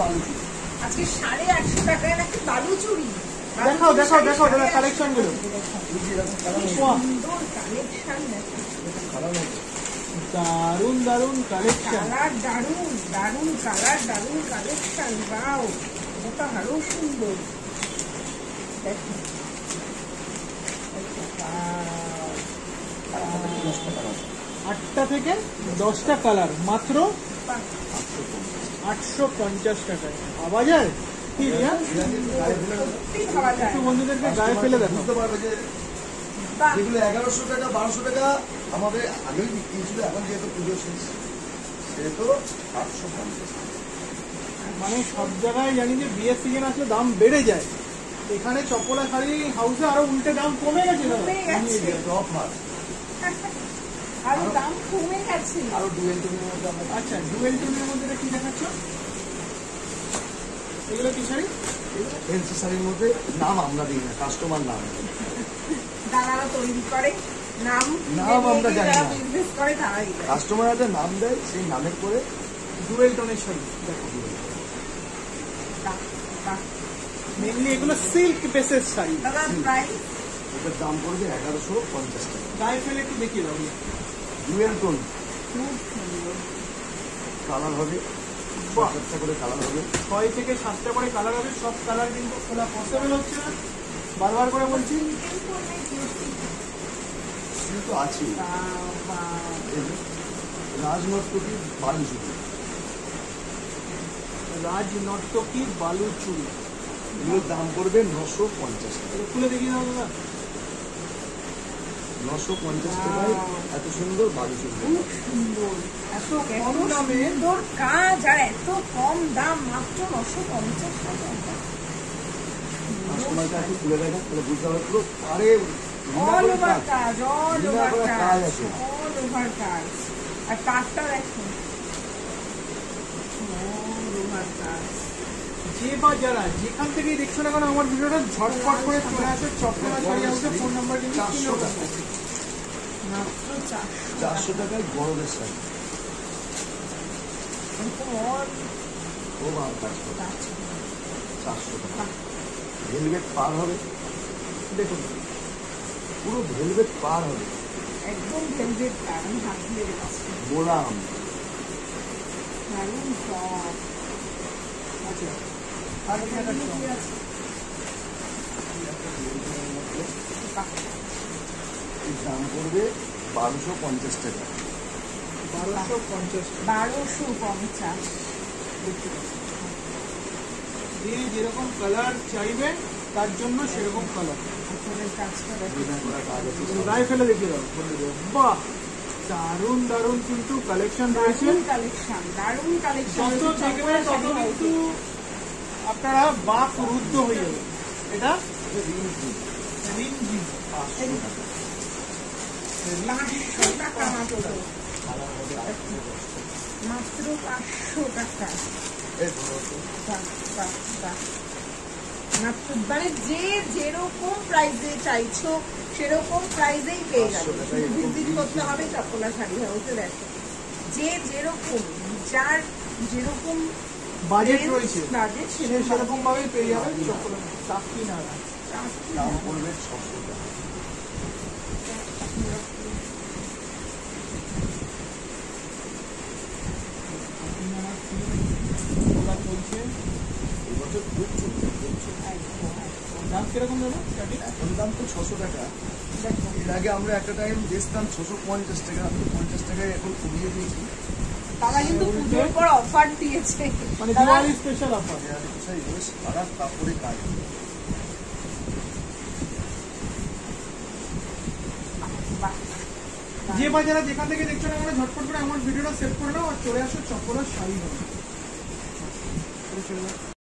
বালুচুরি আজকে 850 টাকায় নাকি বালুচুরি। দেখাও দেখাও দেখাও দাদা কালেকশন গুলো। সুন্দর কালেকশন দেখো, দারুন দারুন কালেকশন, কালার দারুন, দারুন কালার, দারুন কালেকশন। ওয়াও, এটা আরো সুন্দর দেখো। 8টা থেকে 10টা কালার মাত্র 850 টাকায়। পাওয়া যায় কি রিয়া? একটু বন্ধুদেরকে গায়ে ফেলে দেখো। বুঝতে পারবে যে যেগুলো 1100 টাকা 1200 টাকা আমাদের আগেই বিক্রি ছিল, এখন যেহেতু পুজো শেষ সেহেতু 850। মানে সব জায়গায় জানি যে বিয়ের সিজন আসলে দাম বেড়ে যায়, এখানে চপলা শাড়ি হাউসে আরো উল্টে দাম কমে গেছে দাদা। অফার আরো দাম কমে গেছে। আরো ডুয়েল টোনের মধ্যে আমরা আচ্ছা, ডুয়েল টোনের মধ্যে এটা কি দেখাচ্ছ? এগুলো কি শাড়ি? ফ্যান্সি শাড়ির মধ্যে নাম আমরা দিই না, কাস্টমার নাম দাদারা তৈরি করে, নাম আমরা জানি না, বিজনেস করে তারাই। কাস্টমার একটা নাম দেয়, সেই নামের পরে ডুয়েল টোনের শাড়ি দেখো। মেনলি এগুলো সিল্ক বেসের শাড়ি। দাদা প্রাইস এটার দাম পড়বে 1150 টাকা। গায়ে ফেলে একটু দেখিয়ে দাও। ডুয়েল টোন খুব সুন্দর। কালার হবে, বাহ, 7টা করে কালার হবে। 6 থেকে 7টা করে কালার হবে। সব কালার কিন্তু খোলা পসিবল হচ্ছে না, বারবার করে বলছি। তো আছে রাজনর্তকী বালুচুরি, রাজনর্তকী বালুচুরি, এগুলোর দাম পড়বে 950 টাকা। এটা খুলে দেখিয়ে দাও দাদা। 950 টাকায় এত সুন্দর বালুচুরি। খুব সুন্দর, এত কম দামে সুন্দর কাজ আর এত কম দাম, মাত্র 950 টাকা। কাস্টমারটা একটু তুলে দেখা, তাহলে বুঝতে হবে পুরো পারে অল ওভার কাজ, অল ওভার কাজ কাজ, আছে। অল ওভার কাজ। আর কাঠটা দেখো, অল ওভার কাজ। যে বা যারা যেখান থেকেই দেখছো না কেন আমার ভিডিওটা ঝটপট করে চলে আসে চপলা শাড়ি হাউসে। ফোন নাম্বার কিন্তু 400 টাকা, মাত্র 400 টাকায় বড়দের শাড়ি খুব আর কাজ করে। 400 টাকা ভেলভেট পার হবে, দেখুন পুরো ভেলভেট পার হবে, একদম ভেলভেট কাজ। আমি হাত দিয়ে রেখেছি, গোলাম। দারুণ সব। আচ্ছা, আর কি দেখাচ্ছ? এর দাম পড়বে 1250 টাকা। 1250 1250। যে যেরকম কালার চাইবে তার জন্য সেরকম কালার। আপনাদের কাজটা দেখো, ডিজাইন করা কাজ আছে সব। গায়ে ফেলে দেখিয়ে দাও বন্ধুদের। বাহ, দারুণ দারুণ কিন্তু কালেকশন রয়েছে। দারুণ কালেকশন, দারুণ কালেকশন। যত দেখবেন তত কিন্তু আপনারা বাক রুদ্ধ হয়ে যাবে। এটা রিমঝিম 500 টাকা। 500 টাকা মাত্র, মাত্র 500 টাকা। এই ধরো তো। বাহ, বাহ, বাহ। মাত্র মানে যে যেরকম প্রাইসে চাইছো সেরকম প্রাইসেই পেয়ে যাবে। ভিজিট করতে হবে চপলা শাড়ি হাউসে। দেখো যে যেরকম, যার যেরকম বাজেট রয়েছে বাজেট সে সেরকম ভাবেই পেয়ে যাবে চপলা। চাকরি না দাম পড়বে 600 টাকা। চলছে এবছর খুব চলছে, খুব চলছে। দাম কিরকম দাদা? এখন দাম তো 600 টাকা। এর আগে আমরা একটা টাইম বেচতাম 650 টাকা, 50 টাকায় এখন কমিয়ে দিয়েছি। তারা কিন্তু পুজোর পর অফার দিয়েছে, মানে দিওয়ালি স্পেশাল অফার। সারা কাপড়ে কাজ। যে বা যারা যেখান থেকে দেখছো না কেন ঝটপট করে আমার ভিডিওটা সেভ করে নাও আর চলে আসো চপলা শাড়ি হবে।